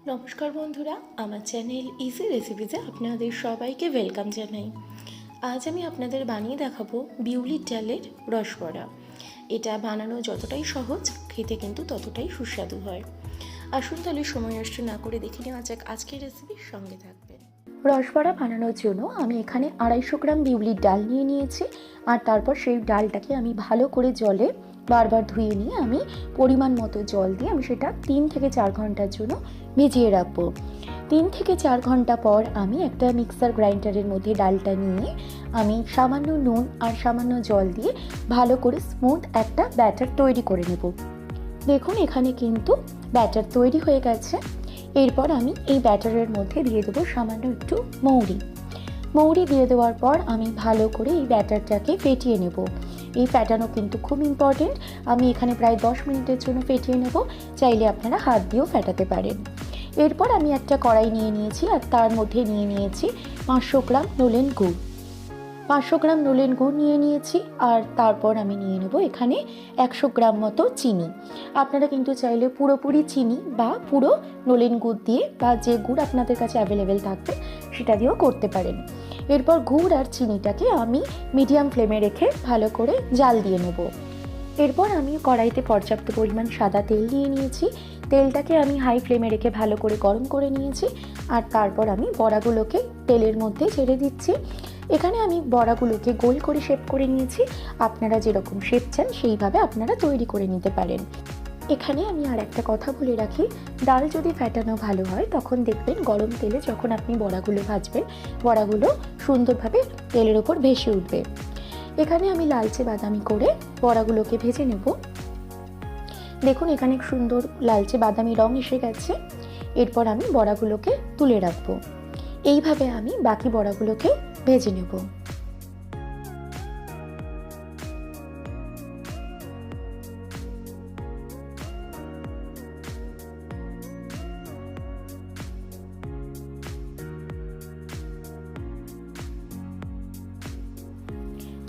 নমস্কার বন্ধুরা, আমার চ্যানেল ইজি রেসিপিতে আপনাদের সবাইকে ওয়েলকাম জানাই। আজ আমি আপনাদের বানিয়ে দেখাবো বিউলির ডালের রসবড়া। এটা বানানো যতটাই সহজ, খেতে কিন্তু ততটাই সুস্বাদু হয়। আসুন তাহলে সময় নষ্ট না করে দেখে নেওয়া যাক আজকের রেসিপির সঙ্গে থাকবেন। রসবড়া বানানোর জন্য আমি এখানে 250 গ্রাম বিউলির ডাল নিয়ে নিয়েছি, আর তারপর সেই ডালটাকে আমি ভালো করে জলে বারবার ধুয়ে নিয়ে আমি পরিমাণ মতো জল দিয়ে আমি সেটা 3 থেকে 4 ঘন্টার জন্য ভিজিয়ে রাখবো। 3 থেকে 4 ঘন্টা পর আমি একটা মিক্সার গ্রাইন্ডারের মধ্যে ডালটা নিয়ে আমি সামান্য নুন আর সামান্য জল দিয়ে ভালো করে স্মুথ একটা ব্যাটার তৈরি করে নেব। দেখুন এখানে কিন্তু ব্যাটার তৈরি হয়ে গেছে। এরপর আমি এই ব্যাটারের মধ্যে দিয়ে দেবো সামান্য একটু মৌরি দিয়ে দেওয়ার পর আমি ভালো করে এই ব্যাটারটাকে ফেটিয়ে নেব। এই ফেটানো কিন্তু খুব ইম্পর্টেন্ট। আমি এখানে প্রায় 10 মিনিটের জন্য ফেটিয়ে নেব, চাইলে আপনারা হাত দিয়েও ফেটাতে পারেন। এরপর আমি একটা কড়াই নিয়ে নিয়েছি আর তার মধ্যে নিয়ে নিয়েছি 500 গ্রাম নোলেন গুড়। 500 গ্রাম নোলেন গুড় নিয়ে নিয়েছি, আর তারপর আমি নিয়ে নেব এখানে 100 গ্রাম মতো চিনি। আপনারা কিন্তু চাইলে পুরোপুরি চিনি বা পুরো নোলেন গুড় দিয়ে বা যে গুড় আপনাদের কাছে অ্যাভেলেবেল থাকবে সেটা দিয়েও করতে পারেন। এরপর গুড় আর চিনিটাকে আমি মিডিয়াম ফ্লেমে রেখে ভালো করে জাল দিয়ে নেব। এরপর আমি কড়াইতে পর্যাপ্ত পরিমাণ সাদা তেল নিয়ে নিয়েছি। তেলটাকে আমি হাই ফ্লেমে রেখে ভালো করে গরম করে নিয়েছি, আর তারপর আমি বড়াগুলোকে তেলের মধ্যে ছেড়ে দিচ্ছি। এখানে আমি বড়াগুলোকে গোল করে শেপ করে নিয়েছি। আপনারা যেরকম শেপ চান সেইভাবে আপনারা তৈরি করে নিতে পারেন। এখানে আমি আর একটা কথা বলে রাখি, ডাল যদি ফেটানো ভালো হয় তখন দেখবেন গরম তেলে যখন আপনি বড়াগুলো ভাজবেন, বড়াগুলো সুন্দরভাবে তেলের ওপর ভেসে উঠবে। এখানে আমি লালচে বাদামি করে বড়াগুলোকে ভেজে নেব। দেখুন এখানে সুন্দর লালচে বাদামি রং এসে গেছে। এরপর আমি বড়াগুলোকে তুলে রাখবো। এইভাবে আমি বাকি বড়াগুলোকে ভেজে নেব।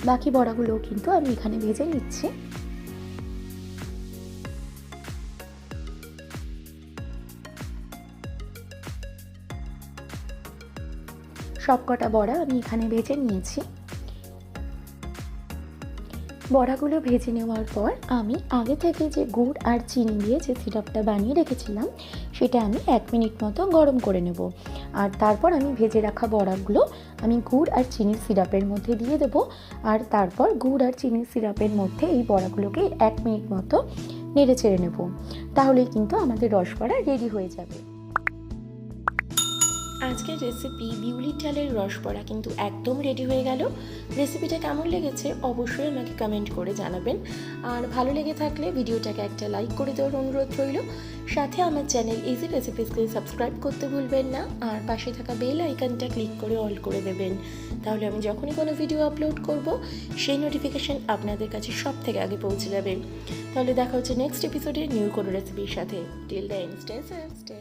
বাকি বড়াগুলো কিন্তু আমি এখানে ভেজে নিচ্ছি। সবকটা বড়া আমি এখানে ভেজে নিয়েছি। বড়াগুলো ভেজে নেওয়ার পর আমি আগে থেকে যে গুড় আর চিনি দিয়ে যে সিরাপটা বানিয়ে রেখেছিলাম সেটা আমি 1 মিনিট মতো গরম করে নেব। আর তারপর আমি ভেজে রাখা বড়াগুলো আমি গুড় আর চিনির সিরাপের মধ্যে দিয়ে দেব। আর তারপর গুড় আর চিনির সিরাপের মধ্যে এই বড়াগুলোকে 1 মিনিট মতো নেড়ে চেড়ে নেব। তাহলেই কিন্তু আমাদের রসবড়া রেডি হয়ে যাবে। আজকের রেসিপি বিউলির ডালের রসবড়া কিন্তু একদম রেডি হয়ে গেল। রেসিপিটা কেমন লেগেছে অবশ্যই আমাকে কমেন্ট করে জানাবেন, আর ভালো লেগে থাকলে ভিডিওটাকে একটা লাইক করে দেওয়ার অনুরোধ রইল। সাথে আমার চ্যানেল ইজি রেসিপিসকে সাবস্ক্রাইব করতে ভুলবেন না, আর পাশে থাকা বেল আইকনটা ক্লিক করে অল করে দেবেন। তাহলে আমি যখনই কোনো ভিডিও আপলোড করব সেই নোটিফিকেশান আপনাদের কাছে সব থেকে আগে পৌঁছে যাবে। তাহলে দেখা হচ্ছে নেক্সট এপিসোডে নিউ কোনো রেসিপির সাথে। Till then stay safe, stay